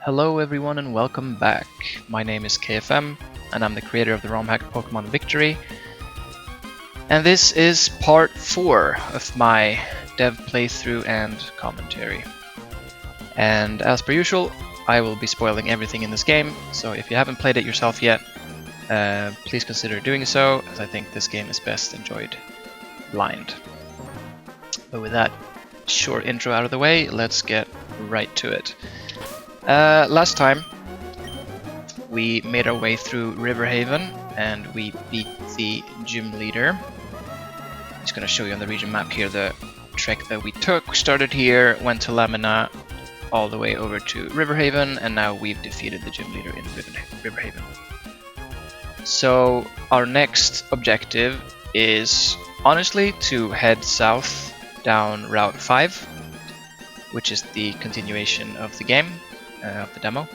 Hello everyone and welcome back. My name is KFM and I'm the creator of the Romhack Pokémon Victory. And this is part 4 of my dev playthrough and commentary. And as per usual, I will be spoiling everything in this game, so if you haven't played it yourself yet, please consider doing so, as I think this game is best enjoyed blind. But with that short intro out of the way, let's get right to it. Last time we made our way through Riverhaven and we beat the gym leader. I'm just gonna show you on the region map here the trek that we took. We started here, went to Lamina, all the way over to Riverhaven, and now we've defeated the gym leader in Riverhaven. So our next objective is honestly to head south down Route 5, which is the continuation of the game. Of the demo,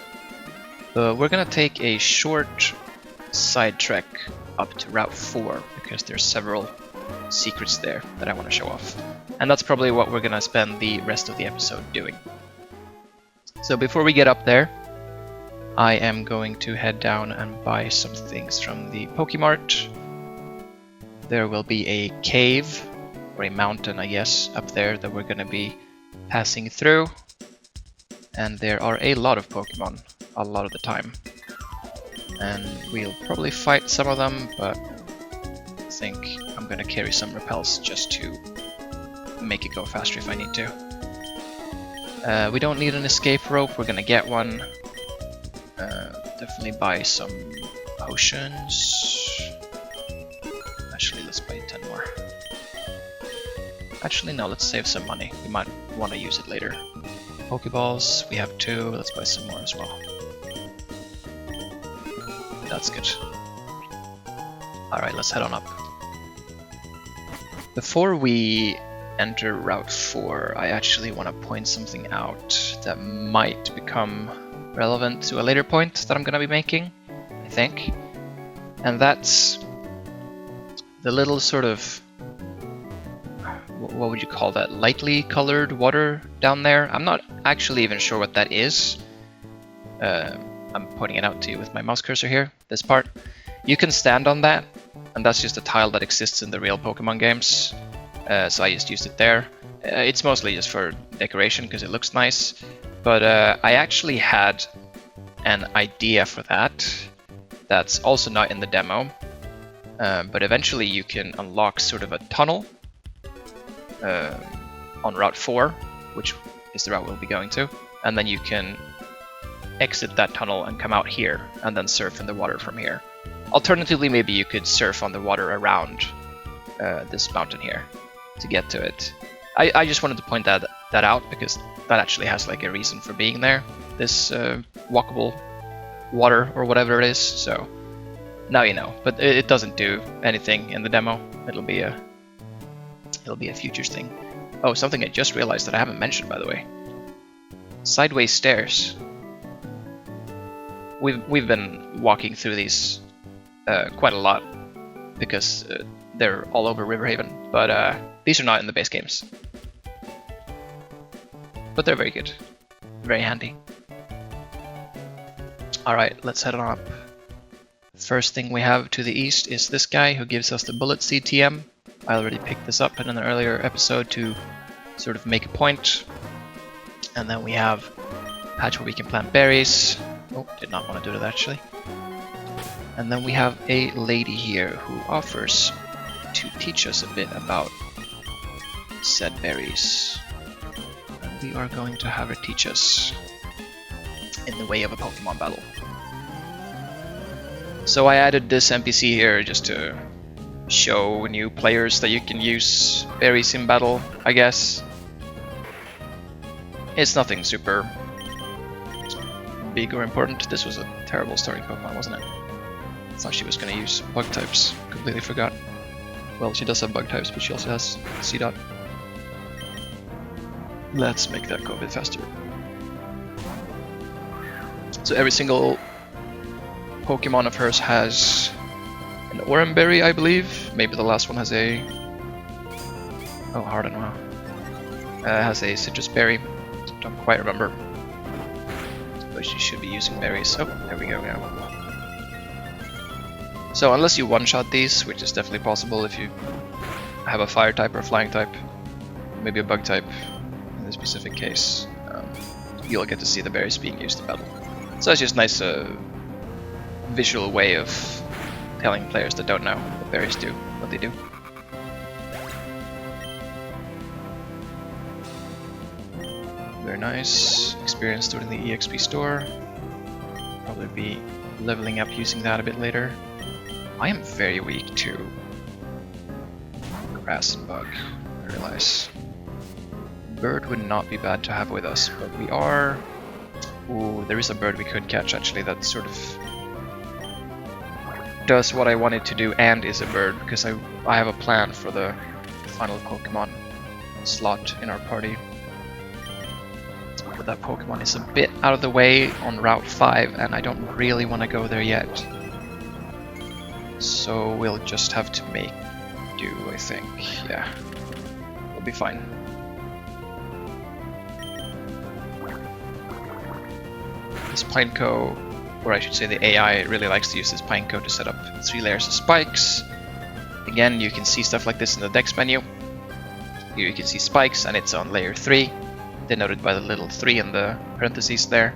but we're gonna take a short side trek up to Route 4 because there's several secrets there that I want to show off, and that's probably what we're gonna spend the rest of the episode doing. So before we get up there, I am going to head down and buy some things from the Pokemart. There will be a cave or a mountain, I guess, up there that we're gonna be passing through. And there are a lot of Pokemon a lot of the time, and we'll probably fight some of them, but I think I'm gonna carry some repels just to make it go faster if I need to. We don't need an escape rope, we're gonna get one. Definitely buy some potions. Actually, let's buy 10 more. Actually, no, let's save some money. We might want to use it later. Pokeballs, we have 2, let's buy some more as well. That's good. Alright, let's head on up. Before we enter Route 4, I actually want to point something out that might become relevant to a later point that I'm going to be making, I think. And that's the little sort of, what would you call that, lightly colored water down there. I'm not actually even sure what that is. I'm pointing it out to you with my mouse cursor here, this part. You can stand on that, and that's just a tile that exists in the real Pokemon games. So I just used it there. It's mostly just for decoration because it looks nice. But I actually had an idea for that. That's also not in the demo. But eventually you can unlock sort of a tunnel on Route 4, which is the route we'll be going to, and then you can exit that tunnel and come out here and then surf in the water from here. Alternatively, maybe you could surf on the water around this mountain here to get to it. I just wanted to point that out because that actually has like a reason for being there, this walkable water or whatever it is, so now you know. But it doesn't do anything in the demo. It'll be a futures thing. Oh, something I just realized that I haven't mentioned, by the way. Sideways stairs. We've been walking through these quite a lot because they're all over Riverhaven, but these are not in the base games. But they're very good, very handy. Alright, let's head on up. First thing we have to the east is this guy who gives us the Bullet Seed TM. I already picked this up in an earlier episode to sort of make a point. And then we have a patch where we can plant berries. Oh, did not want to do that actually. And then we have a lady here who offers to teach us a bit about said berries. And we are going to have her teach us in the way of a Pokemon battle. So I added this NPC here just to show new players that you can use berries in battle, I guess. It's nothing super big or important. This was a terrible starting Pokemon, wasn't it? I thought she was gonna use bug types. Completely forgot. Well, she does have bug types, but she also has C-Dot. Let's make that go a bit faster. So every single Pokemon of hers has an Oranberry, I believe. Maybe the last one has a... Oh, Harden, wow. Has a Citrus Berry. Don't quite remember. but you should be using berries. Oh, there we go now. So unless you one-shot these, which is definitely possible if you have a fire type or a flying type, maybe a bug type in this specific case, you'll get to see the berries being used in battle. So it's just nice visual way of telling players that don't know what berries do, what they do. Very nice. Experience stored in the EXP store. Probably be leveling up using that a bit later. I am very weak to grass and bug, I realize. Bird would not be bad to have with us, but we are... Ooh, there is a bird we could catch actually that sort of does what I wanted to do and is a bird, because I have a plan for the final Pokemon slot in our party. But that Pokemon is a bit out of the way on Route 5 and I don't really want to go there yet. So we'll just have to make do, I think. Yeah, we'll be fine. This Pineco, or I should say the AI, really likes to use this Pineco to set up 3 layers of spikes. Again, you can see stuff like this in the Dex menu. Here you can see spikes and it's on layer 3, denoted by the little 3 in the parentheses there.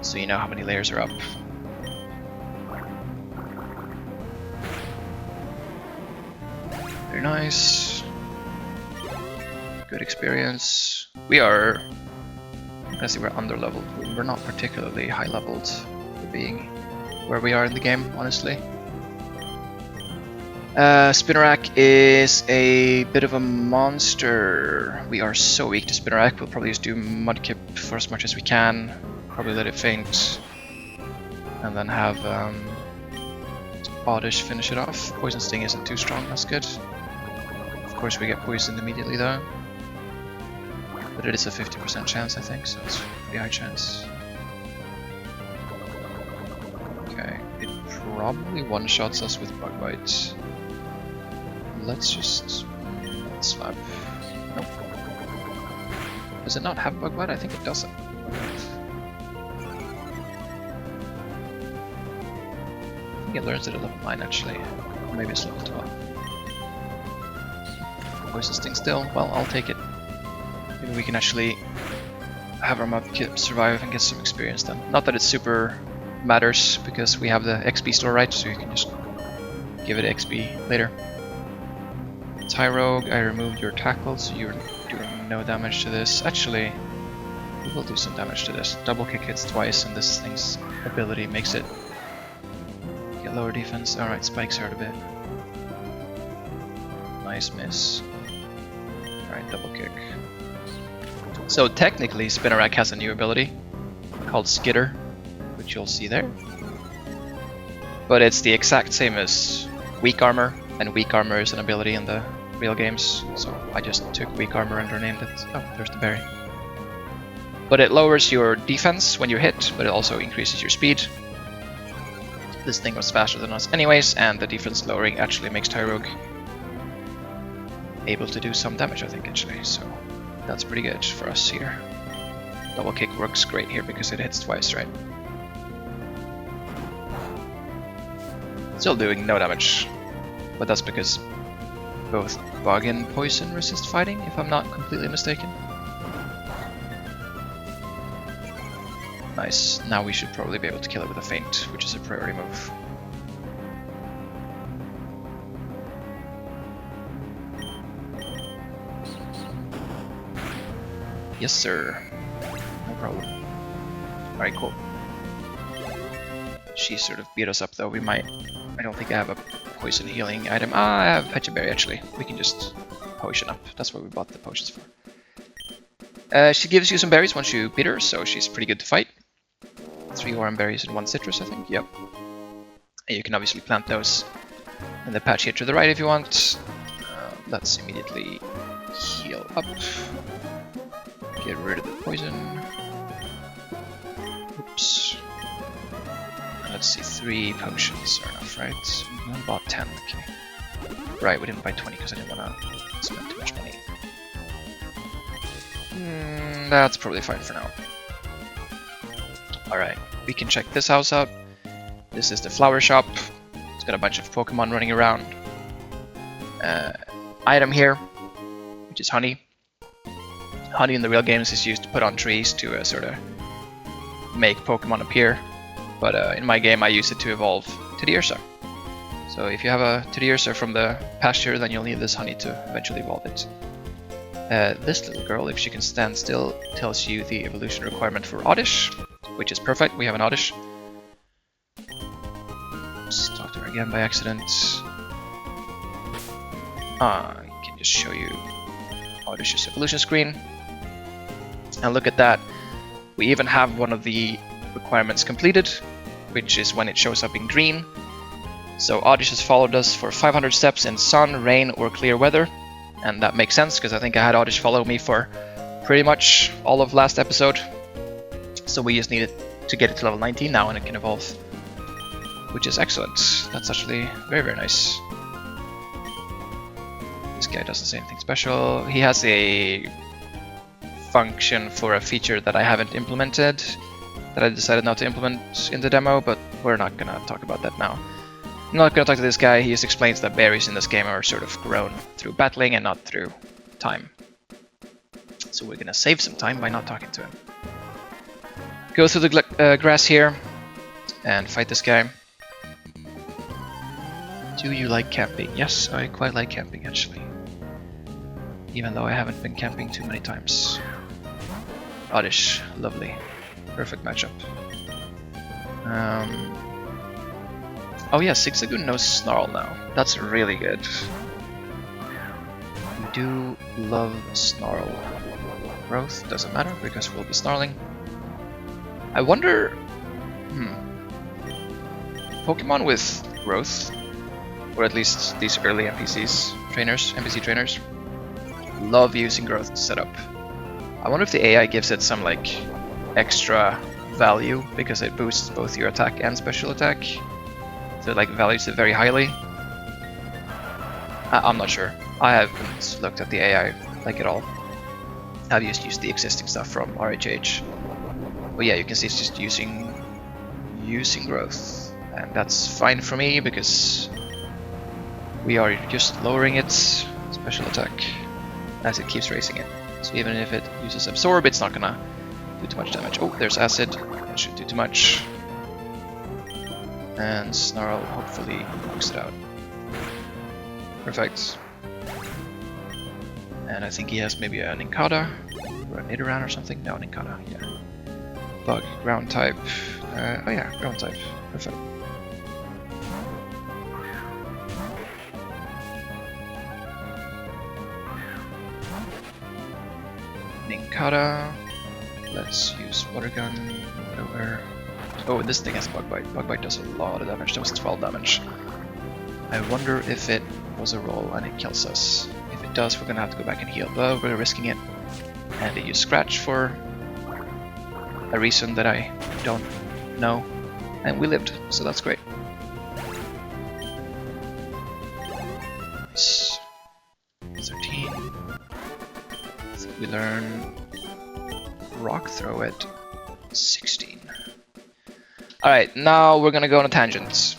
So you know how many layers are up. Very nice. Good experience. We are... I see we're under-leveled. We're not particularly high-leveled for being where we are in the game, honestly. Spinarak is a bit of a monster. We are so weak to Spinarak. We'll probably just do Mudkip for as much as we can. Probably let it faint. And then have Oddish finish it off. Poison Sting isn't too strong, that's good. Of course we get poisoned immediately though. But it is a 50% chance I think, so it's a pretty high chance. Okay, it probably one-shots us with Bug Bite. Let's just slap. Nope. Does it not have Bug Bite? I think it doesn't. I think it learns it at level 9 actually. Or maybe it's level 12. Poison Sting still? Well, I'll take it. Maybe we can actually have our Mudkip survive and get some experience then. Not that it super matters, because we have the XP store, right? So you can just give it XP later. Tyrogue, I removed your tackle, so you're doing no damage to this. Actually, we will do some damage to this. Double kick hits twice, and this thing's ability makes it get lower defense. Alright, spikes hurt a bit. Nice miss. Alright, double kick. So technically, Spinarak has a new ability called Skitter, which you'll see there. But it's the exact same as Weak Armor, and Weak Armor is an ability in the real games, so I just took Weak Armor and renamed it. Oh, there's the berry. But it lowers your defense when you hit, but it also increases your speed. This thing was faster than us anyways, and the defense lowering actually makes Tyrogue able to do some damage, I think, actually, so that's pretty good for us here. Double kick works great here because it hits twice, right? Still doing no damage, but that's because both bug and poison resist fighting, if I'm not completely mistaken. Nice, now we should probably be able to kill it with a feint, which is a priority move. Yes sir, no problem. Alright, cool. She sort of beat us up though, we might... I don't think I have a poison healing item. Ah, I have Pecha Berry actually. We can just potion up, that's what we bought the potions for. She gives you some berries once you beat her, so she's pretty good to fight. 3 orange berries and 1 citrus, I think, yep. And you can obviously plant those in the patch here to the right if you want. Let's immediately heal up. Get rid of the poison. Oops. Let's see, 3 potions are enough, right? We bought 10, okay. Right, we didn't buy 20 because I didn't want to spend too much money. That's probably fine for now. Alright, we can check this house out. This is the flower shop. It's got a bunch of Pokemon running around. Item here, which is honey. Honey in the real games is used to put on trees to sort of make Pokemon appear. But in my game I use it to evolve Teddiursa. So if you have a Teddiursa from the pasture, then you'll need this honey to eventually evolve it. This little girl, if she can stand still, tells you the evolution requirement for Oddish, which is perfect. We have an Oddish. Just talk to her again by accident. I can just show you Oddish's evolution screen. And look at that. We even have one of the requirements completed, which is when it shows up in green. So Oddish has followed us for 500 steps in sun, rain, or clear weather. And that makes sense, because I think I had Oddish follow me for pretty much all of last episode. So we just needed to get it to level 19 now, and it can evolve. Which is excellent. That's actually very, very nice. This guy doesn't say anything special. He has a function for a feature that I haven't implemented, that I decided not to implement in the demo, but we're not gonna talk about that now. I'm not gonna talk to this guy. He just explains that berries in this game are sort of grown through battling and not through time. So we're gonna save some time by not talking to him. Go through the grass here and fight this guy. Do you like camping? Yes, I quite like camping actually. Even though I haven't been camping too many times. Oddish, lovely. Perfect matchup. Oh yeah, Zigzagoon knows Snarl now. That's really good. We do love Snarl. Growth doesn't matter because we'll be snarling. I wonder... Pokemon with growth, or at least these early NPC trainers, love using growth to set up. I wonder if the AI gives it some like extra value because it boosts both your attack and special attack. So it like values it very highly. I'm not sure. I haven't looked at the AI like at all. I've just used the existing stuff from RHH. But yeah, you can see it's just using growth. And that's fine for me because we are just lowering its special attack as it keeps raising it. So even if it uses absorb, it's not gonna do too much damage. Oh, there's acid. It shouldn't do too much. And Snarl hopefully knocks it out. Perfect. And I think he has maybe a Nincada or a Nidoran or something. No, Nincada, yeah. Bug, ground type. Oh yeah, ground type. Perfect. Nincada. Let's use water gun. Whatever. Oh, this thing has bug bite. Bug bite does a lot of damage. That was 12 damage. I wonder if it was a roll and it kills us. If it does, we're gonna have to go back and heal, but we're risking it. And it used scratch for a reason that I don't know. And we lived, so that's great. Nice. 13. I think we learn rock throw at 16. Alright, now we're gonna go on a tangent.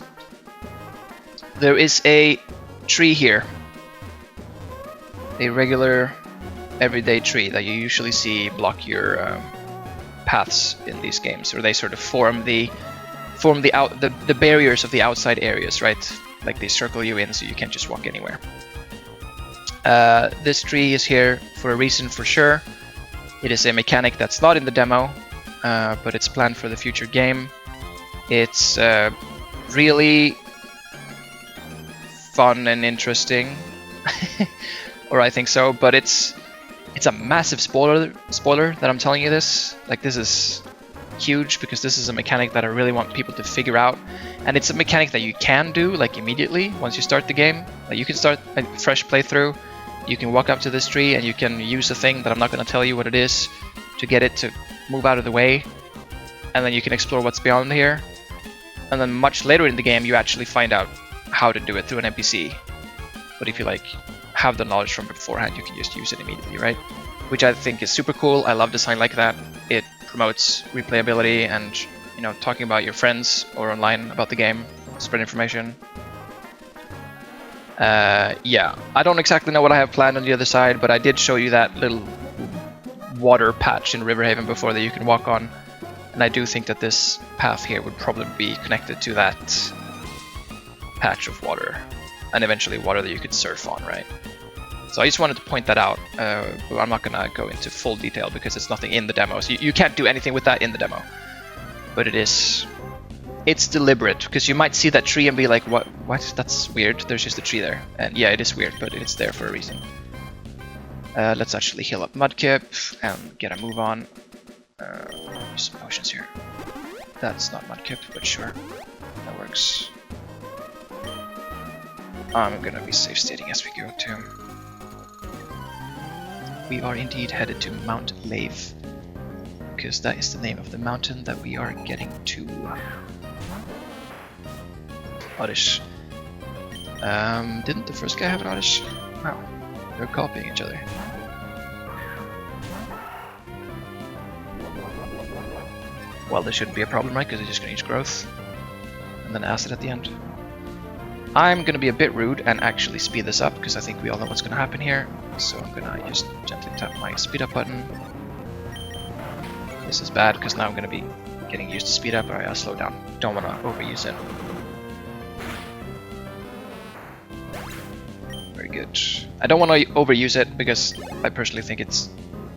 There is a tree here. A regular, everyday tree that you usually see block your paths in these games, or they sort of form the barriers of the outside areas, right? Like they circle you in so you can't just walk anywhere. This tree is here for a reason for sure. It is a mechanic that's not in the demo, but it's planned for the future game. It's really fun and interesting, or I think so. But it's a massive spoiler that I'm telling you this. Like this is huge because this is a mechanic that I really want people to figure out, and it's a mechanic that you can do like immediately once you start the game. Like you can start a fresh playthrough. You can walk up to this tree and you can use a thing that I'm not going to tell you what it is to get it to move out of the way, and then you can explore what's beyond here. And then much later in the game, you actually find out how to do it through an NPC. But if you like have the knowledge from beforehand, you can just use it immediately, right? Which I think is super cool. I love design like that. It promotes replayability and you know, talking about your friends or online about the game, spread information. Yeah, I don't exactly know what I have planned on the other side, but I did show you that little water patch in Riverhaven before that you can walk on, and I do think that this path here would probably be connected to that patch of water, and eventually water that you could surf on, right? So I just wanted to point that out, but I'm not gonna go into full detail because it's nothing in the demo, so you can't do anything with that in the demo. But it's deliberate, because you might see that tree and be like, what? That's weird, there's just a tree there. And yeah, it is weird, but it's there for a reason. Let's actually heal up Mudkip and get a move on. Use some potions here. That's not Mudkip, but sure, that works. I'm gonna be safe stating as we go too. We are indeed headed to Mount Lave, because that is the name of the mountain that we are getting to. Oddish. Didn't the first guy have an Oddish? Wow, they're copying each other. Well, there shouldn't be a problem, right? Because they're just gonna use growth. And then acid at the end. I'm gonna be a bit rude and actually speed this up, because I think we all know what's gonna happen here. So I'm gonna just gently tap my speed up button. This is bad, because now I'm gonna be getting used to speed up, or I gotta slow down. Don't wanna overuse it. Very good. I don't wanna overuse it, because I personally think it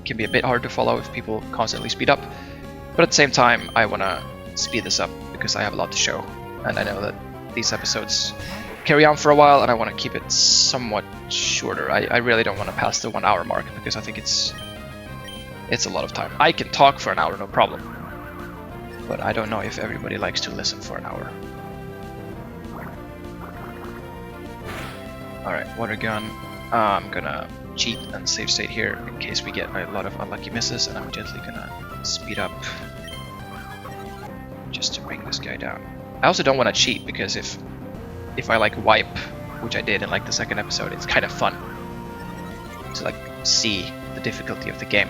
can be a bit hard to follow if people constantly speed up. But at the same time, I wanna speed this up, because I have a lot to show. And I know that these episodes carry on for a while, and I want to keep it somewhat shorter. I really don't want to pass the 1 hour mark, because I think it's a lot of time. I can talk for an hour, no problem. But I don't know if everybody likes to listen for an hour. Alright, water gun. I'm gonna cheat and save state here in case we get a lot of unlucky misses, and I'm gently gonna speed up just to bring this guy down. I also don't want to cheat, because if I like wipe, which I did in like the second episode, it's kind of fun to like see the difficulty of the game.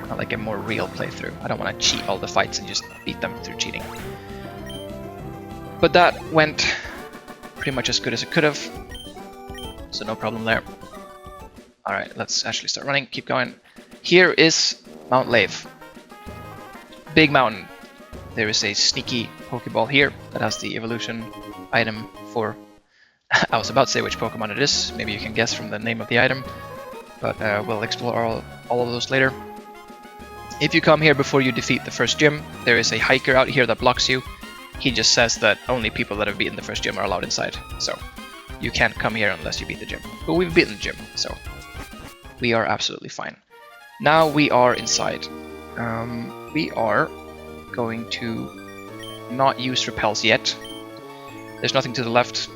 Not like a more real playthrough. I don't want to cheat all the fights and just beat them through cheating. But that went pretty much as good as it could have, so no problem there. Alright, let's actually start running, keep going. Here is Mount Lave. Big mountain. There is a sneaky Pokeball here that has the evolution item for... I was about to say which Pokemon it is, maybe you can guess from the name of the item, but we'll explore all of those later. If you come here before you defeat the first gym, there is a hiker out here that blocks you. He just says that only people that have beaten the first gym are allowed inside, so you can't come here unless you beat the gym. But we've beaten the gym, so we are absolutely fine. Now we are inside. We are going to not use repels yet. There's nothing to the left.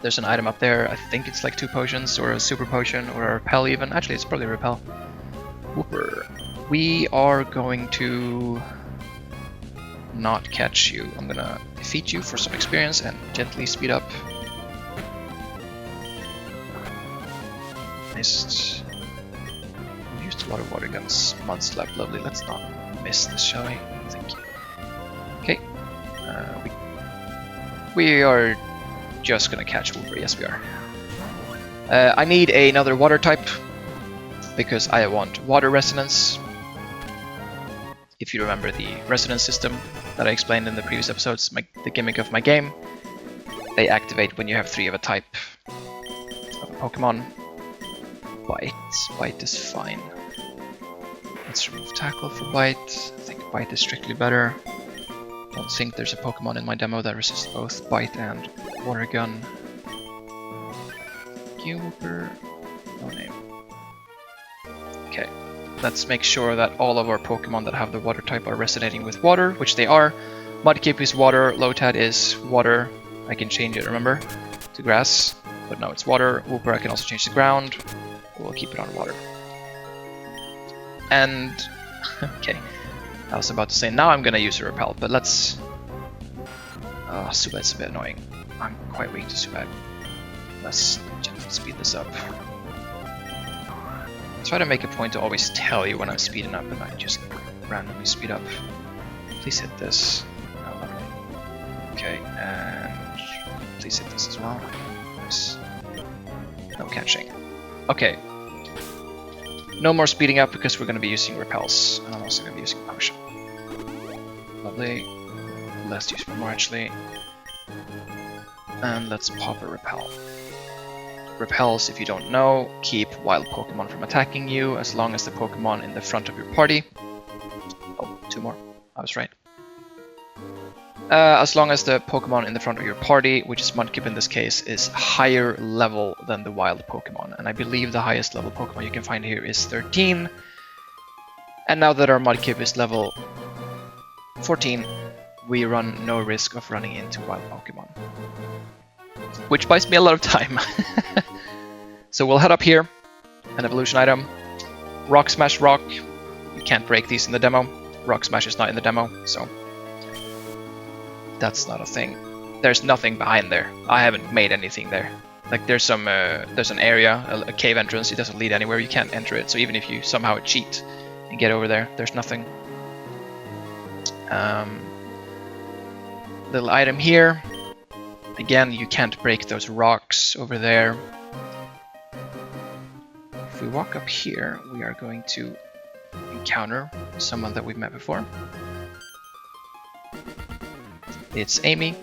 There's an item up there. I think it's like 2 potions, or a super potion, or a repel even. Actually, it's probably a repel. Whooper. We are going to not catch you. I'm gonna defeat you for some experience and gently speed up. Missed. We've used a lot of water guns. Mud slap, lovely. Let's not miss this, shall we? Thank you. Okay. We are just gonna catch Wooper. Yes, we are. I need another water type, because I want water resonance. If you remember the resonance system that I explained in the previous episodes, the gimmick of my game, they activate when you have 3 of a type of a Pokemon. Bite is fine. Let's remove Tackle for Bite. I think Bite is strictly better. Don't think there's a Pokemon in my demo that resists both Bite and Water Gun. Wooper. No name. Okay, let's make sure that all of our Pokemon that have the water type are resonating with water, which they are. Mudkip is water, Lotad is water. I can change it, remember, to grass, but no, it's water. Wooper I can also change the ground. We'll keep it on water. And, okay, I was about to say now I'm gonna use a repel, but let's... Subad's a bit annoying. I'm quite weak to Subad. Let's gently speed this up. I try to make a point to always tell you when I'm speeding up, and I just randomly speed up. Please hit this. Oh, lovely. Okay, and please hit this as well. Nice. No catching. Okay. No more speeding up because we're going to be using repels. And I'm also going to be using potion. Lovely. Let's use one more actually. And let's pop a repel. Repels, if you don't know, keep wild Pokemon from attacking you as long as the Pokemon in the front of your party. Oh, 2 more. I was right. As long as the Pokemon in the front of your party, which is Mudkip in this case, is higher level than the wild Pokemon. And I believe the highest level Pokemon you can find here is 13. And now that our Mudkip is level 14, we run no risk of running into wild Pokemon. Which buys me a lot of time. So we'll head up here, an evolution item. Rock Smash Rock. You can't break these in the demo. Rock Smash is not in the demo, so that's not a thing. There's nothing behind there. I haven't made anything there. Like there's some, there's an area, a cave entrance. It doesn't lead anywhere. You can't enter it. So even if you somehow cheat and get over there, there's nothing. Little item here. Again, you can't break those rocks over there. If we walk up here, we are going to encounter someone that we've met before. It's Amy.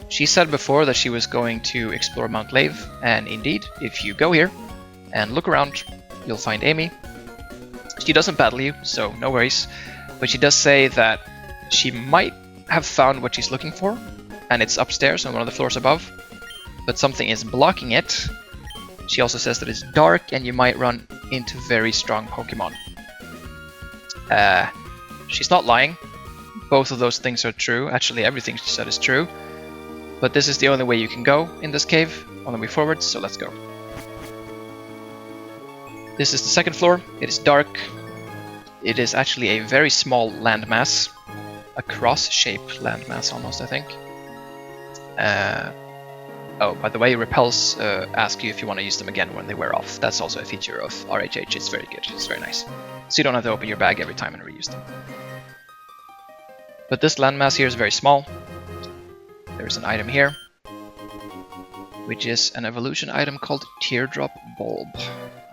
She said before that she was going to explore Mount Lave, and indeed, if you go here and look around, you'll find Amy. She doesn't battle you, so no worries, but she does say that she might have found what she's looking for, and it's upstairs on one of the floors above, but something is blocking it. She also says that it's dark and you might run into very strong Pokemon. She's not lying. Both of those things are true. Actually, everything she said is true. But this is the only way you can go in this cave, on the way forward, so let's go. This is the second floor. It is dark. It is actually a very small landmass. A cross-shaped landmass almost, I think. Oh, by the way, repels ask you if you want to use them again when they wear off. That's also a feature of RHH. It's very good. It's very nice. So you don't have to open your bag every time and reuse them. But this landmass here is very small. There's an item here, which is an evolution item called Teardrop Bulb.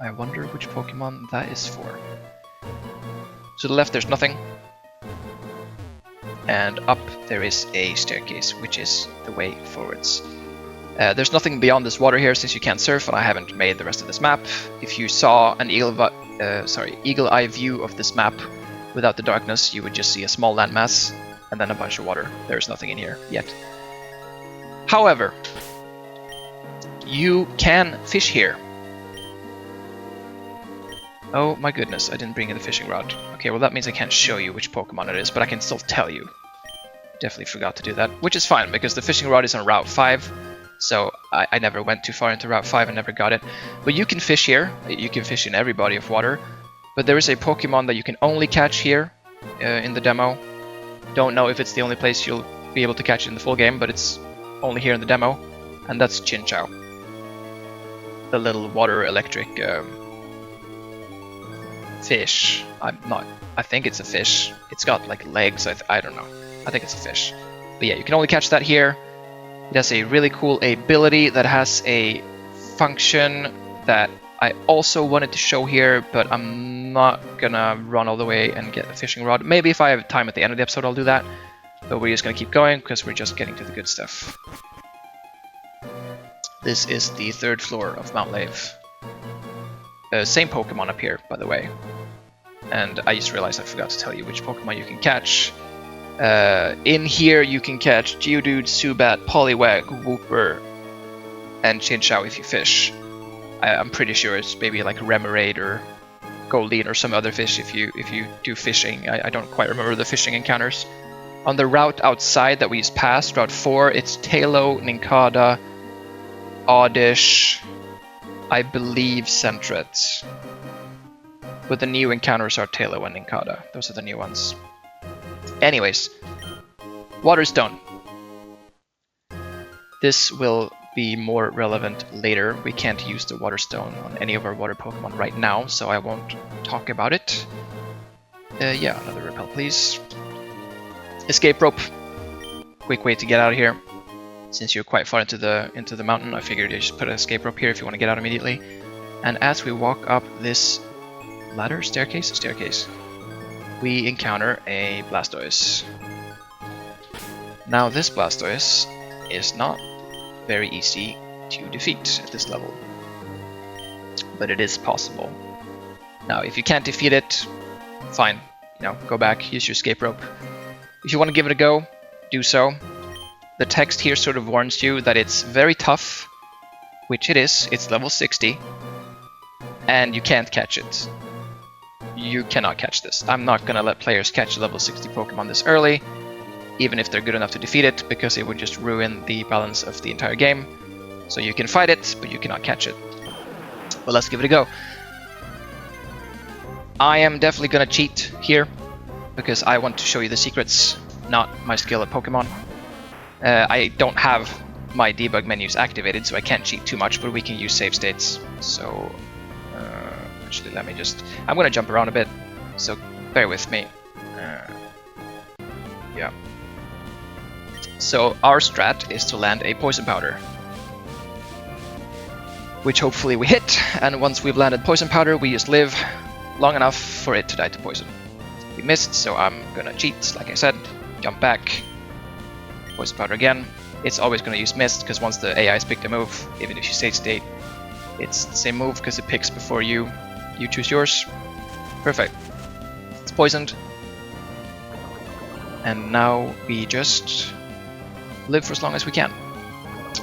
I wonder which Pokemon that is for. To the left there's nothing. And up there is a staircase, which is the way forwards. There's nothing beyond this water here since you can't surf, and I haven't made the rest of this map. If you saw an eagle eye view of this map without the darkness, you would just see a small landmass and then a bunch of water. There's nothing in here yet. However, you can fish here. Oh my goodness, I didn't bring in the fishing rod. Okay, well that means I can't show you which Pokemon it is, but I can still tell you. Definitely forgot to do that, which is fine because the fishing rod is on Route 5, so I never went too far into Route 5 and never got it. But you can fish here, you can fish in every body of water, but there is a Pokemon that you can only catch here in the demo. Don't know if it's the only place you'll be able to catch it in the full game, but it's only here in the demo, and that's Chinchou. The little water electric fish. I think it's a fish. It's got like legs, I don't know. I think it's a fish. But yeah, you can only catch that here. It has a really cool ability that has a function that I also wanted to show here, but I'm not gonna run all the way and get a fishing rod. Maybe if I have time at the end of the episode I'll do that. But we're just gonna keep going because we're just getting to the good stuff. This is the third floor of Mount Lave. Same Pokemon up here, by the way. And I just realized I forgot to tell you which Pokemon you can catch. In here you can catch Geodude, Zubat, Poliwag, Wooper, and Chinchou if you fish. I'm pretty sure it's maybe like Remoraid or Goldeen or some other fish if you do fishing. I don't quite remember the fishing encounters. On the route outside that we just passed, Route 4, it's Tailo, Nincada, Oddish, I believe Sentret. But the new encounters are Tailo and Nincada. Those are the new ones. Anyways, Water Stone. This will be more relevant later. We can't use the Water Stone on any of our water Pokemon right now, so I won't talk about it. Yeah, another repel, please. Escape rope. Quick way to get out of here. Since you're quite far into the mountain, I figured you just put an escape rope here if you want to get out immediately. And as we walk up this ladder, staircase, we encounter a Blastoise. Now this Blastoise is not very easy to defeat at this level, but it is possible. Now if you can't defeat it, fine, you know, go back, use your escape rope. If you want to give it a go, do so. The text here sort of warns you that it's very tough, which it is. It's level 60, and you can't catch it. You cannot catch this. I'm not gonna let players catch a level 60 Pokemon this early, even if they're good enough to defeat it, because it would just ruin the balance of the entire game. So you can fight it, but you cannot catch it. But let's give it a go. I am definitely gonna cheat here, because I want to show you the secrets, not my skill at Pokemon. I don't have my debug menus activated, so I can't cheat too much, but we can use save states. So, actually, let me just... I'm gonna jump around a bit, so bear with me. Yeah. So, our strat is to land a poison powder, which hopefully we hit, and once we've landed poison powder, we just live long enough for it to die to poison. We missed, so I'm gonna cheat, like I said, jump back, poison powder again. It's always gonna use mist, because once the AI has picked a move, even if you save state, it's the same move, because it picks before you choose yours. Perfect. It's poisoned. And now we just live for as long as we can.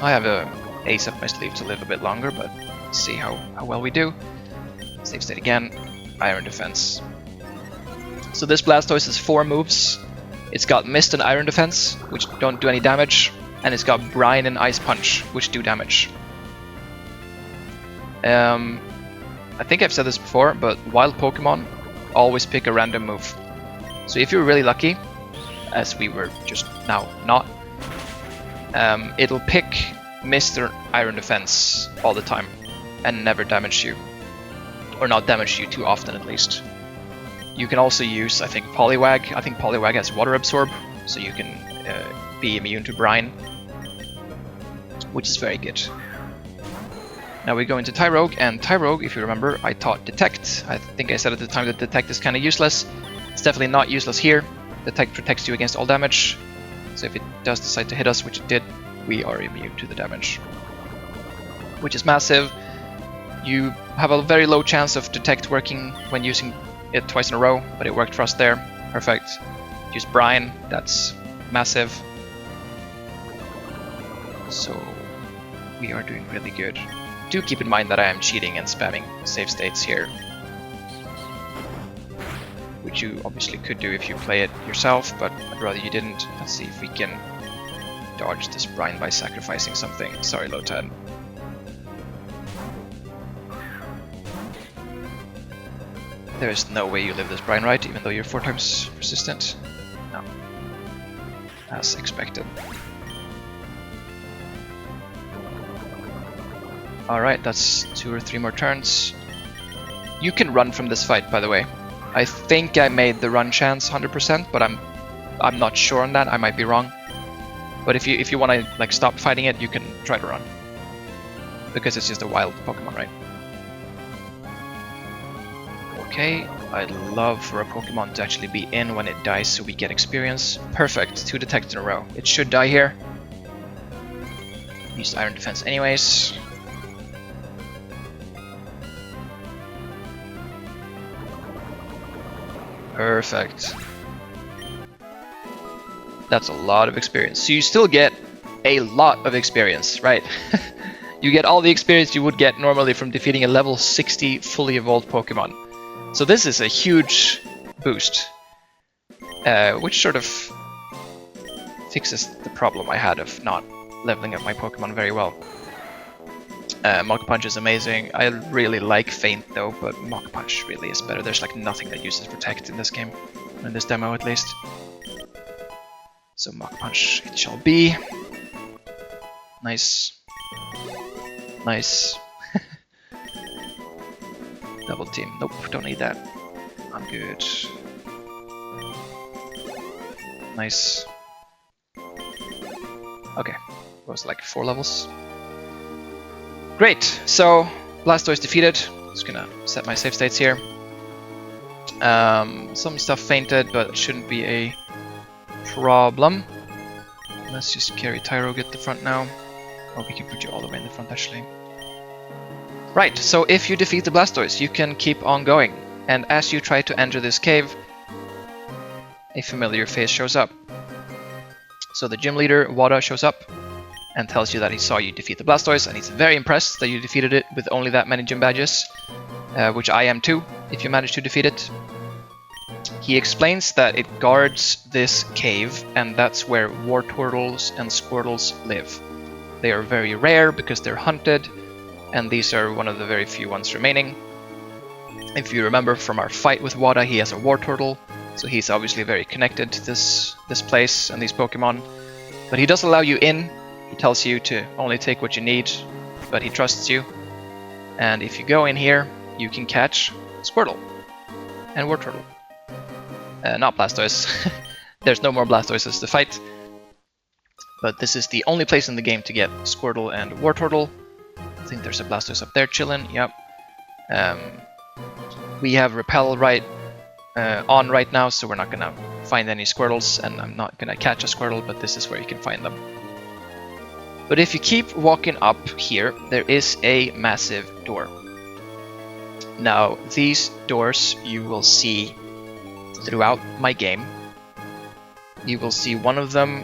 I have a ace up my sleeve to live a bit longer, but let's see how well we do. Save state again. Iron defense. So this Blastoise has 4 moves. It's got Mist and Iron defense, which don't do any damage, and it's got Brine and Ice Punch, which do damage. I think I've said this before, but wild Pokemon always pick a random move. So if you're really lucky, as we were just now not, it'll pick Mist or Iron defense all the time, and never damage you. Or not damage you too often, at least. You can also use, I think, Poliwag. I think Poliwag has Water Absorb, so you can be immune to Brine, which is very good. Now we go into Tyrogue, and Tyrogue, if you remember, I taught Detect. I think I said at the time that Detect is kind of useless. It's definitely not useless here. Detect protects you against all damage, so if it does decide to hit us, which it did, we are immune to the damage, which is massive. You have a very low chance of Detect working when using it twice in a row, but it worked for us there. Perfect. Use Brine, that's massive. So we are doing really good. Do keep in mind that I am cheating and spamming save states here, which you obviously could do if you play it yourself, but I'd rather you didn't. Let's see if we can dodge this Brine by sacrificing something. Sorry, Lotan. There is no way you live this Brine, right? Even though you're 4 times resistant? No. As expected. Alright, that's 2 or 3 more turns. You can run from this fight, by the way. I think I made the run chance 100%, but I'm not sure on that. I might be wrong. But if you want to like stop fighting it, you can try to run, because it's just a wild Pokemon, right? Okay, I'd love for a Pokemon to actually be in when it dies so we get experience. Perfect, 2 Detect in a row. It should die here. Used Iron Defense anyways. Perfect. That's a lot of experience. So you still get a lot of experience, right? You get all the experience you would get normally from defeating a level 60 fully evolved Pokemon. So this is a huge boost, which sort of fixes the problem I had of not leveling up my Pokemon very well. Mach Punch is amazing. I really like Feint though, but Mach Punch really is better. There's like nothing that uses Protect in this game, in this demo at least. So Mach Punch it shall be. Nice. Nice. Double team. Nope, don't need that. I'm good. Nice. Okay, it was like 4 levels. Great, so Blastoise defeated. Just gonna set my save states here. Some stuff fainted, but it shouldn't be a problem. Let's just carry Tyrogue at the front now. Oh, we can put you all the way in the front actually. Right, so if you defeat the Blastoise, you can keep on going. And as you try to enter this cave, a familiar face shows up. So the gym leader, Wada, shows up and tells you that he saw you defeat the Blastoise, and he's very impressed that you defeated it with only that many gym badges, which I am too, if you manage to defeat it. He explains that it guards this cave, and that's where Wartortles and Squirtles live. They are very rare because they're hunted, and these are one of the very few ones remaining. If you remember from our fight with Wada, he has a Wartortle, so he's obviously very connected to this place and these Pokemon. But he does allow you in. He tells you to only take what you need, but he trusts you. And if you go in here, you can catch Squirtle and Wartortle. Not Blastoise. There's no more Blastoises to fight. But this is the only place in the game to get Squirtle and Wartortle. I think there's a Blastoise up there chilling. Yep. We have Repel on right now, so we're not gonna find any Squirtles, and I'm not gonna catch a Squirtle, but this is where you can find them. But if you keep walking up here, there is a massive door. Now, these doors you will see throughout my game. You will see one of them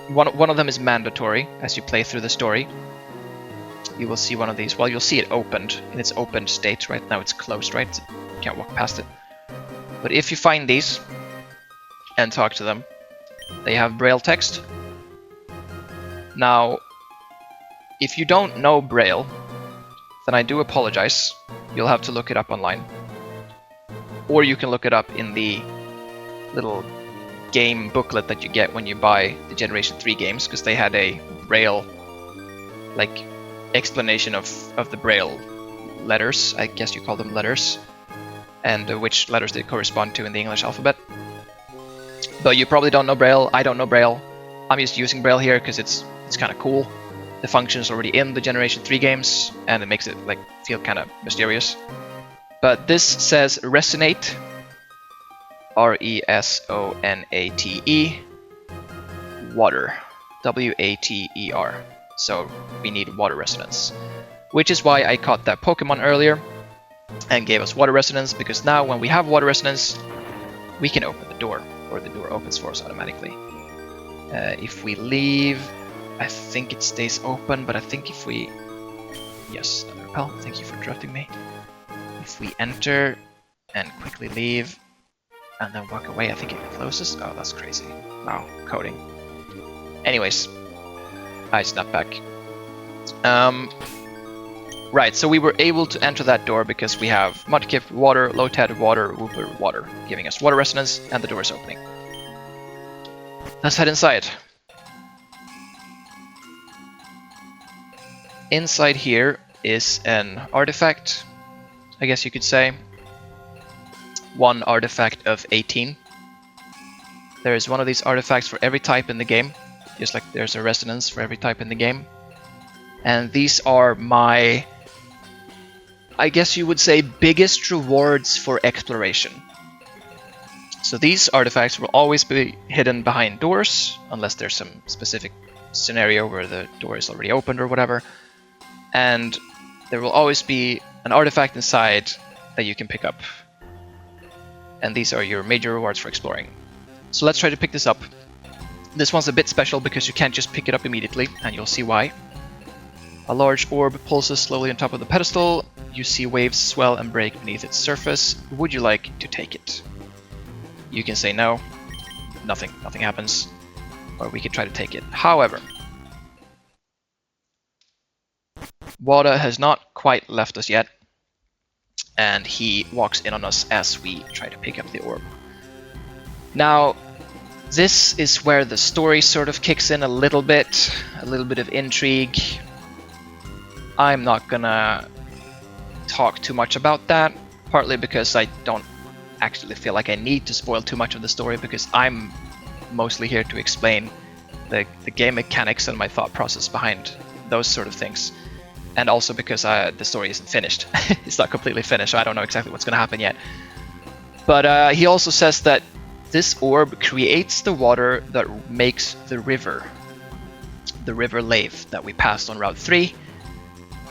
one of them is mandatory as you play through the story. You will see one of these. Well, you'll see it opened in its opened state. Right now it's closed, right? You can't walk past it. But if you find these and talk to them, they have Braille text. Now, if you don't know Braille, then I do apologize. You'll have to look it up online. Or you can look it up in the little game booklet that you get when you buy the Generation 3 games, because they had a Braille, like, explanation of the Braille letters. I guess you call them letters. And which letters they correspond to in the English alphabet. But you probably don't know Braille. I don't know Braille. I'm just using Braille here because it's kind of cool. The function is already in the Generation 3 games, and it makes it like feel kind of mysterious. But this says resonate, R-E-S-O-N-A-T-E, water, W-A-T-E-R. So we need water resonance, which is why I caught that Pokemon earlier and gave us water resonance, because now when we have water resonance, we can open the door, or the door opens for us automatically. If we leave, I think it stays open, but I think if we... Yes, another repel, thank you for interrupting me. If we enter and quickly leave and then walk away, I think it closes. Oh, that's crazy. Wow, coding. Anyways, I snapped back. Right, so we were able to enter that door because we have Mudkip, water, Lotad, water, Wooper, water, giving us water resonance, and the door is opening. Let's head inside. Inside here is an artifact, I guess you could say. One artifact of 18. There is one of these artifacts for every type in the game, just like there's a resonance for every type in the game. And these are my, I guess you would say, biggest rewards for exploration. So these artifacts will always be hidden behind doors, unless there's some specific scenario where the door is already opened or whatever. And there will always be an artifact inside that you can pick up. And these are your major rewards for exploring. So let's try to pick this up. This one's a bit special because you can't just pick it up immediately, and you'll see why. A large orb pulses slowly on top of the pedestal. You see waves swell and break beneath its surface. Would you like to take it? You can say no. Nothing happens. Or we could try to take it. However, Wada has not quite left us yet, and he walks in on us as we try to pick up the orb. Now, this is where the story sort of kicks in a little bit of intrigue. I'm not gonna talk too much about that, partly because I don't actually feel like I need to spoil too much of the story, because I'm mostly here to explain the game mechanics and my thought process behind those sort of things. And also because the story isn't finished. It's not completely finished, so I don't know exactly what's going to happen yet. But he also says that this orb creates the water that makes the river Lave that we passed on Route 3,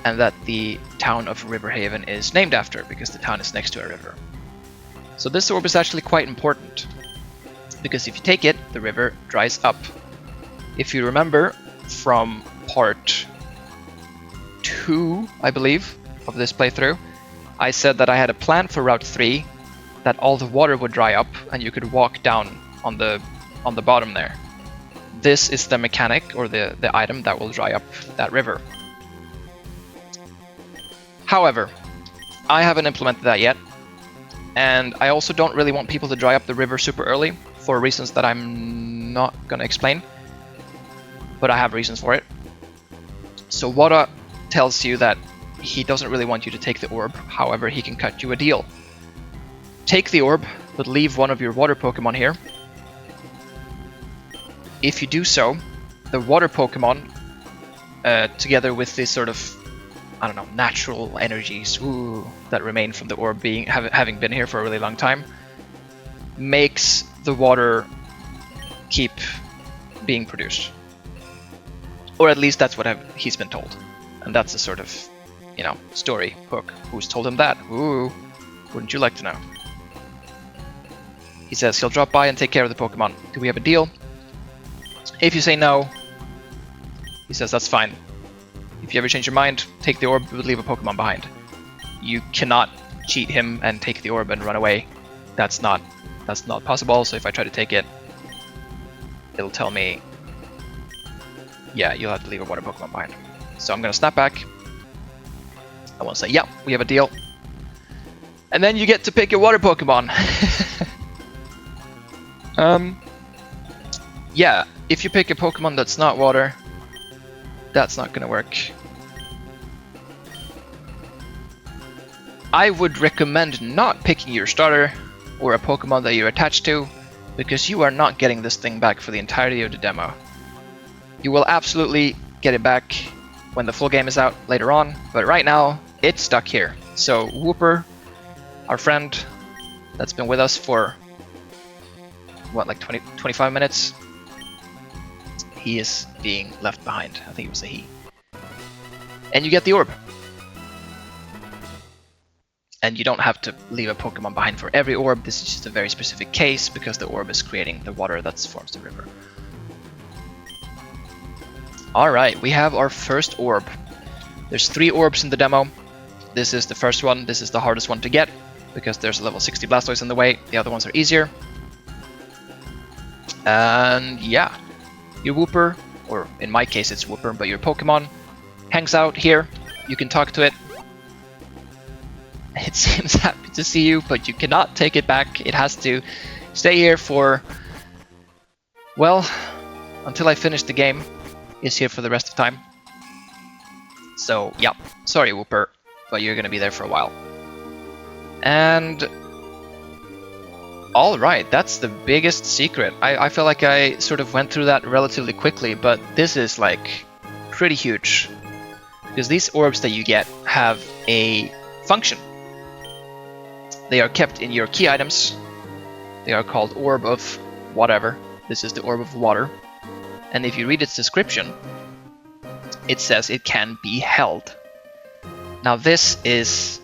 and that the town of Riverhaven is named after, because the town is next to a river. So this orb is actually quite important, because if you take it, the river dries up. If you remember from part 2, I believe, of this playthrough, I said that I had a plan for Route 3, that all the water would dry up and you could walk down on the bottom there. This is the mechanic, or the item that will dry up that river. However, I haven't implemented that yet, and I also don't really want people to dry up the river super early, for reasons that I'm not gonna explain, but I have reasons for it. So Wada tells you that he doesn't really want you to take the orb, however he can cut you a deal. Take the orb, but leave one of your water Pokemon here. If you do so, the water Pokemon, together with this sort of, I don't know, natural energies that remain from the orb having been here for a really long time, makes the water keep being produced. Or at least that's what he's been told. And that's a sort of, you know, story hook. Who's told him that? Ooh, wouldn't you like to know? He says he'll drop by and take care of the Pokemon. Do we have a deal? If you say no, he says that's fine. If you ever change your mind, take the orb, but leave a Pokemon behind. You cannot cheat him and take the orb and run away. That's not possible. So if I try to take it, it'll tell me, yeah, you'll have to leave a water Pokemon behind. So I'm gonna snap back. I want to say, yeah, we have a deal. And then you get to pick your water Pokemon. Yeah, if you pick a Pokemon that's not water, that's not gonna work. I would recommend not picking your starter or a Pokemon that you're attached to, because you are not getting this thing back for the entirety of the demo. You will absolutely get it back when the full game is out later on, but right now, it's stuck here. So Wooper, our friend that's been with us for, what, like 25 minutes? He is being left behind. I think it was a he. And you get the orb. And you don't have to leave a Pokemon behind for every orb. This is just a very specific case, because the orb is creating the water that forms the river. Alright, we have our first orb. There's 3 orbs in the demo. This is the first one. This is the hardest one to get, because there's a level 60 Blastoise in the way. The other ones are easier. And yeah, your Wooper, or in my case it's Wooper, but your Pokemon hangs out here. You can talk to it. It seems happy to see you, but you cannot take it back. It has to stay here for, well, until I finish the game. It's here for the rest of time. So yeah, sorry Wooper, but you're gonna be there for a while. And alright, that's the biggest secret. I feel like I sort of went through that relatively quickly, but this is like pretty huge. Because these orbs that you get have a function. They are kept in your key items. They are called Orb of whatever. This is the Orb of Water. And if you read its description, it says it can be held. Now this is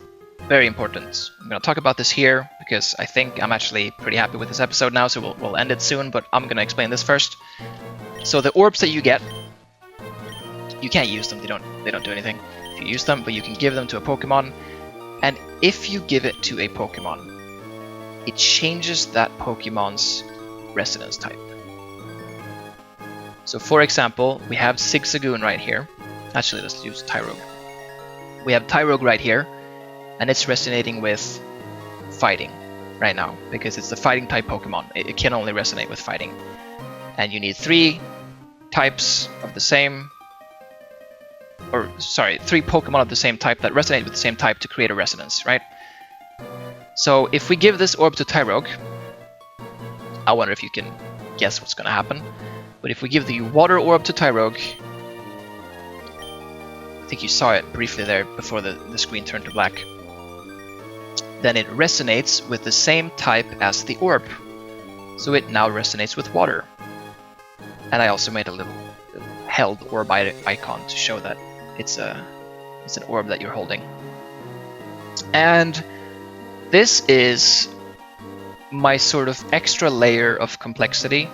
very important. I'm going to talk about this here, because I think I'm actually pretty happy with this episode now, so we'll end it soon, but I'm going to explain this first. So the orbs that you get, you can't use them, they don't do anything if you use them, but you can give them to a Pokemon, and if you give it to a Pokemon, it changes that Pokemon's resonance type. So for example, we have Zigzagoon right here. Actually, let's use Tyrogue. We have Tyrogue right here, and it's resonating with fighting right now, because it's the fighting type Pokemon. It can only resonate with fighting. And you need 3 types of the same, or sorry, 3 Pokemon of the same type that resonate with the same type to create a resonance, right? So if we give this orb to Tyrogue, I wonder if you can guess what's gonna happen. But if we give the water orb to Tyrogue, I think you saw it briefly there before the screen turned to black, then it resonates with the same type as the orb. So it now resonates with water. And I also made a little held orb icon to show that it's an orb that you're holding. And this is my sort of extra layer of complexity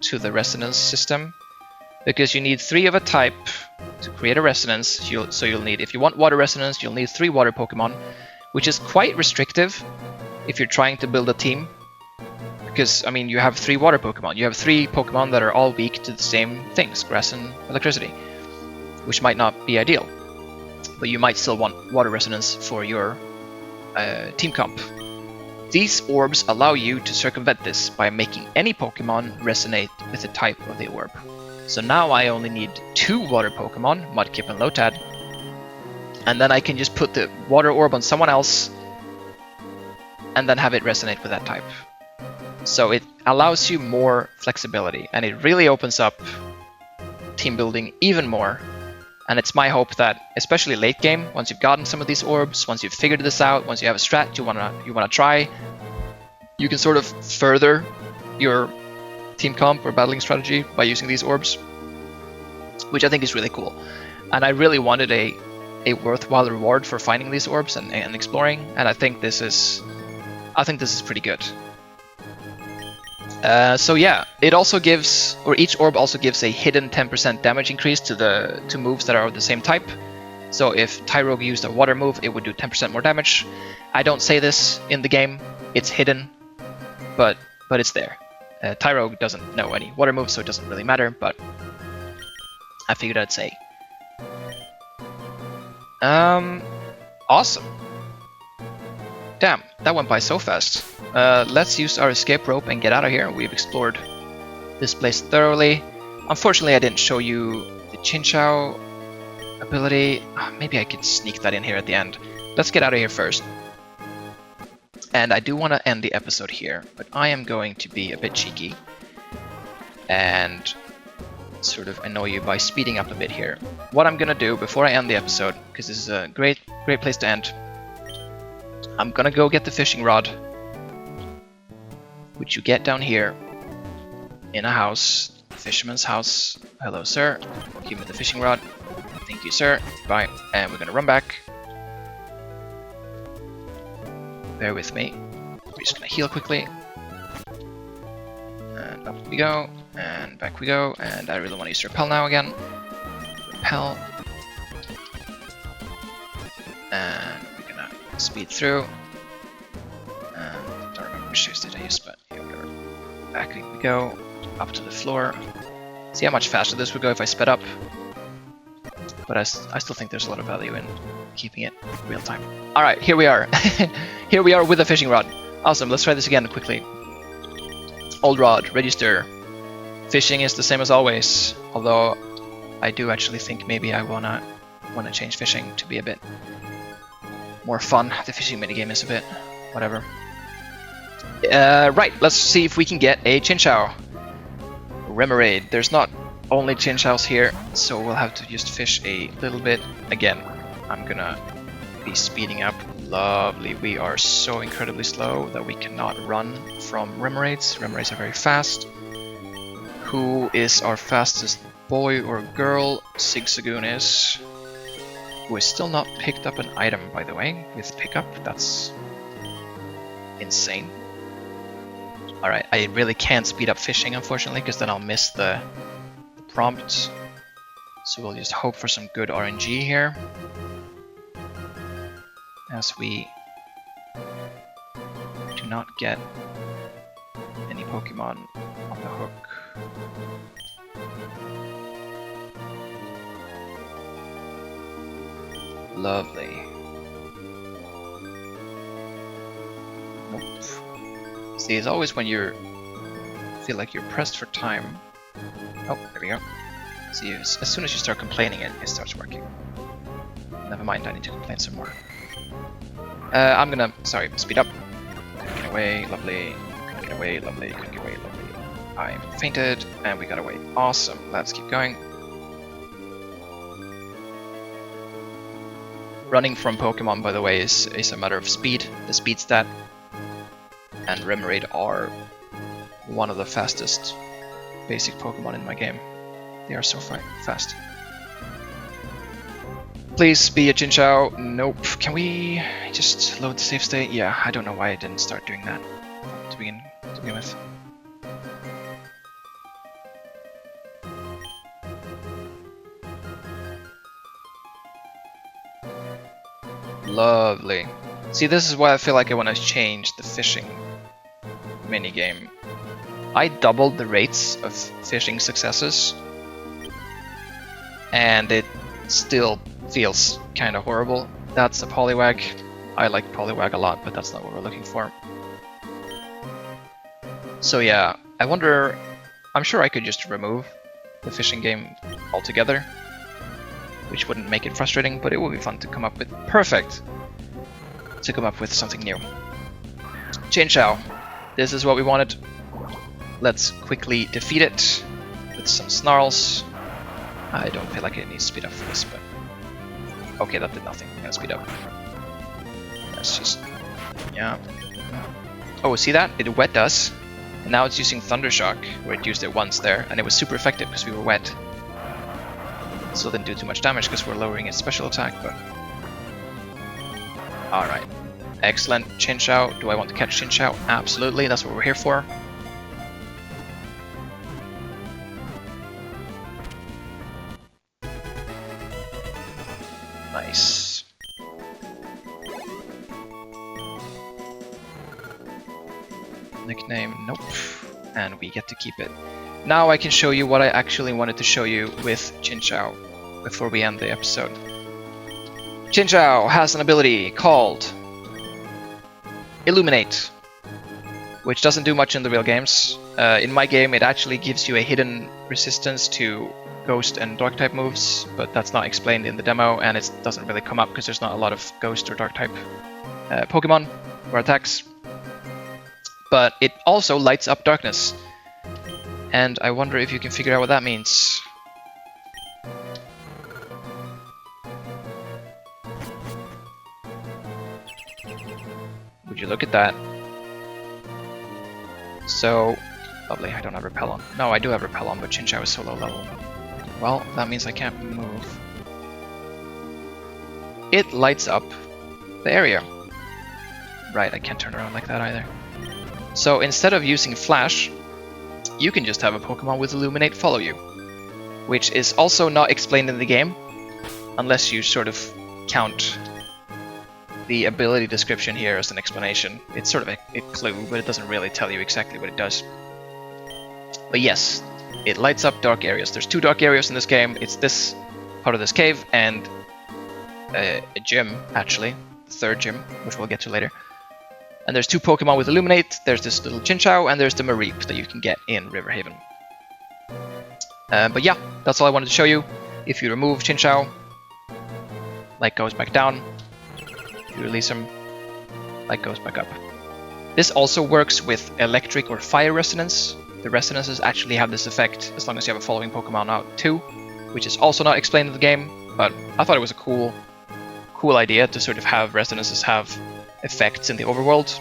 to the resonance system, because you need 3 of a type to create a resonance. So you'll need, if you want water resonance, you'll need 3 water Pokemon, which is quite restrictive if you're trying to build a team. Because, I mean, you have 3 water Pokemon. You have 3 Pokemon that are all weak to the same things, grass and electricity, which might not be ideal. But you might still want water resonance for your team comp. These orbs allow you to circumvent this by making any Pokemon resonate with the type of the orb. So now I only need 2 water Pokemon, Mudkip and Lotad, and then I can just put the water orb on someone else and then have it resonate with that type. So it allows you more flexibility, and it really opens up team building even more. And it's my hope that, especially late game, once you've gotten some of these orbs, once you've figured this out, once you have a strat you wanna try, you can sort of further your team comp or battling strategy by using these orbs, which I think is really cool. And I really wanted a worthwhile reward for finding these orbs and exploring, and I think this is pretty good. So yeah, it also gives, or each orb also gives a hidden 10% damage increase to moves that are of the same type. So if Tyrogue used a water move, it would do 10% more damage. I don't say this in the game, it's hidden, but it's there. Tyrogue doesn't know any water moves, so it doesn't really matter, but I figured I'd say. Awesome. Damn, that went by so fast. Let's use our escape rope and get out of here. We've explored this place thoroughly. Unfortunately, I didn't show you the Chinchou ability. Maybe I could sneak that in here at the end. Let's get out of here first. And I do want to end the episode here, but I am going to be a bit cheeky and sort of annoy you by speeding up a bit here. What I'm gonna do before I end the episode, because this is a great place to end, I'm gonna go get the fishing rod, which you get down here in a house, fisherman's house. Hello, sir. Give me the fishing rod. Thank you, sir. Bye. And we're gonna run back. Bear with me. We're just gonna heal quickly. And up we go. And back we go. And I really want to use Repel now again. Repel. And we're gonna speed through. And I don't remember which shoes did I use, but here we go. Back we go. Up to the floor. See how much faster this would go if I sped up. But I still think there's a lot of value in keeping it real time. Alright, here we are. Here we are with a fishing rod. Awesome, let's try this again quickly. Old rod, register. Fishing is the same as always, although I do actually think maybe I wanna change fishing to be a bit more fun. The fishing minigame is a bit whatever. Right, let's see if we can get a Chinchou. Remoraid. There's not only Chinchous here, so we'll have to just fish a little bit. Again, I'm gonna be speeding up. Lovely. We are so incredibly slow that we cannot run from Remoraids. Remoraids are very fast. Who is our fastest boy or girl? Zigzagoon is. Who has still not picked up an item, by the way, with pickup. That's insane. Alright, I really can't speed up fishing, unfortunately, because then I'll miss the prompt. So we'll just hope for some good RNG here. As we do not get any Pokemon on the hook. Lovely. Nope. See, it's always when you feel like you're pressed for time. Oh, there we go. See, as soon as you start complaining, it starts working. Never mind, I need to complain some more. I'm gonna, sorry, speed up. get away, lovely. Couldn't get away, lovely. Couldn't get away, lovely. I fainted, and we got away. Awesome. Let's keep going. Running from Pokemon, by the way, is a matter of speed. The speed stat and Remoraid are one of the fastest basic Pokemon in my game. They are so fast. Please be a Chinchou. Nope. Can we just load the save state? Yeah, I don't know why I didn't start doing that to begin with. Lovely. See, this is why I feel like I want to change the fishing minigame. I doubled the rates of fishing successes, and it still feels kind of horrible. That's a Poliwag. I like Poliwag a lot, but that's not what we're looking for. So yeah, I wonder... I'm sure I could just remove the fishing game altogether, which wouldn't make it frustrating, but it would be fun to come up with... Perfect! To come up with something new. Chinchou. This is what we wanted. Let's quickly defeat it with some snarls. I don't feel like it needs speed up for this, but... Okay, that did nothing. Yeah, speed up. That's just... Yeah. Oh, see that? It wet us. And now it's using Thundershock, where it used it once there, and it was super effective because we were wet. So it didn't do too much damage because we're lowering its special attack, but... Alright. Excellent. Chinchou. Do I want to catch Chinchou? Absolutely, that's what we're here for. Nice. Nickname, nope. And we get to keep it. Now I can show you what I actually wanted to show you with Chinchou before we end the episode. Chinchou has an ability called Illuminate, which doesn't do much in the real games. In my game it actually gives you a hidden resistance to Ghost and Dark type moves, but that's not explained in the demo, and it doesn't really come up because there's not a lot of Ghost or Dark type Pokemon or attacks. But it also lights up darkness, and I wonder if you can figure out what that means. Would you look at that? So, lovely, I don't have Repel on. No, I do have Repel on, but Chinchou is so low level. Well, that means I can't move. It lights up the area. Right, I can't turn around like that either. So instead of using Flash, you can just have a Pokemon with Illuminate follow you, which is also not explained in the game, unless you sort of count the ability description here as an explanation. It's sort of a clue, but it doesn't really tell you exactly what it does. But yes, it lights up dark areas. There's 2 dark areas in this game. It's this part of this cave and a gym, actually. The 3rd gym, which we'll get to later. And there's 2 Pokemon with Illuminate. There's this little Chinchou, and there's the Mareep that you can get in Riverhaven. But yeah, that's all I wanted to show you. If you remove Chinchou, light goes back down. If you release him, light goes back up. This also works with electric or fire resonance. The resonances actually have this effect as long as you have a following Pokemon out too, which is also not explained in the game, but I thought it was a cool idea to sort of have resonances have effects in the overworld.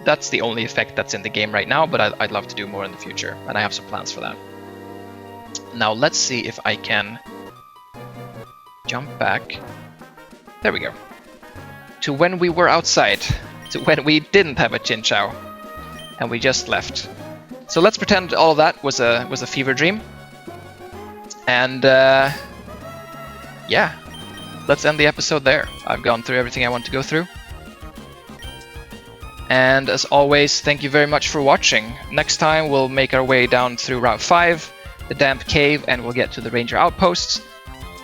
That's the only effect that's in the game right now, but I'd love to do more in the future, and I have some plans for that. Now let's see if I can jump back. There we go. To when we were outside, to when we didn't have a Chinchou, and we just left. So let's pretend all of that was a fever dream, and yeah, let's end the episode there. I've gone through everything I want to go through. And as always, thank you very much for watching. Next time we'll make our way down through Route 5, the Damp Cave, and we'll get to the Ranger Outposts.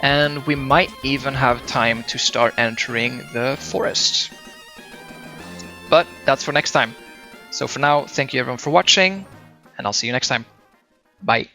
And we might even have time to start entering the forest. But that's for next time. So for now, thank you everyone for watching, and I'll see you next time. Bye.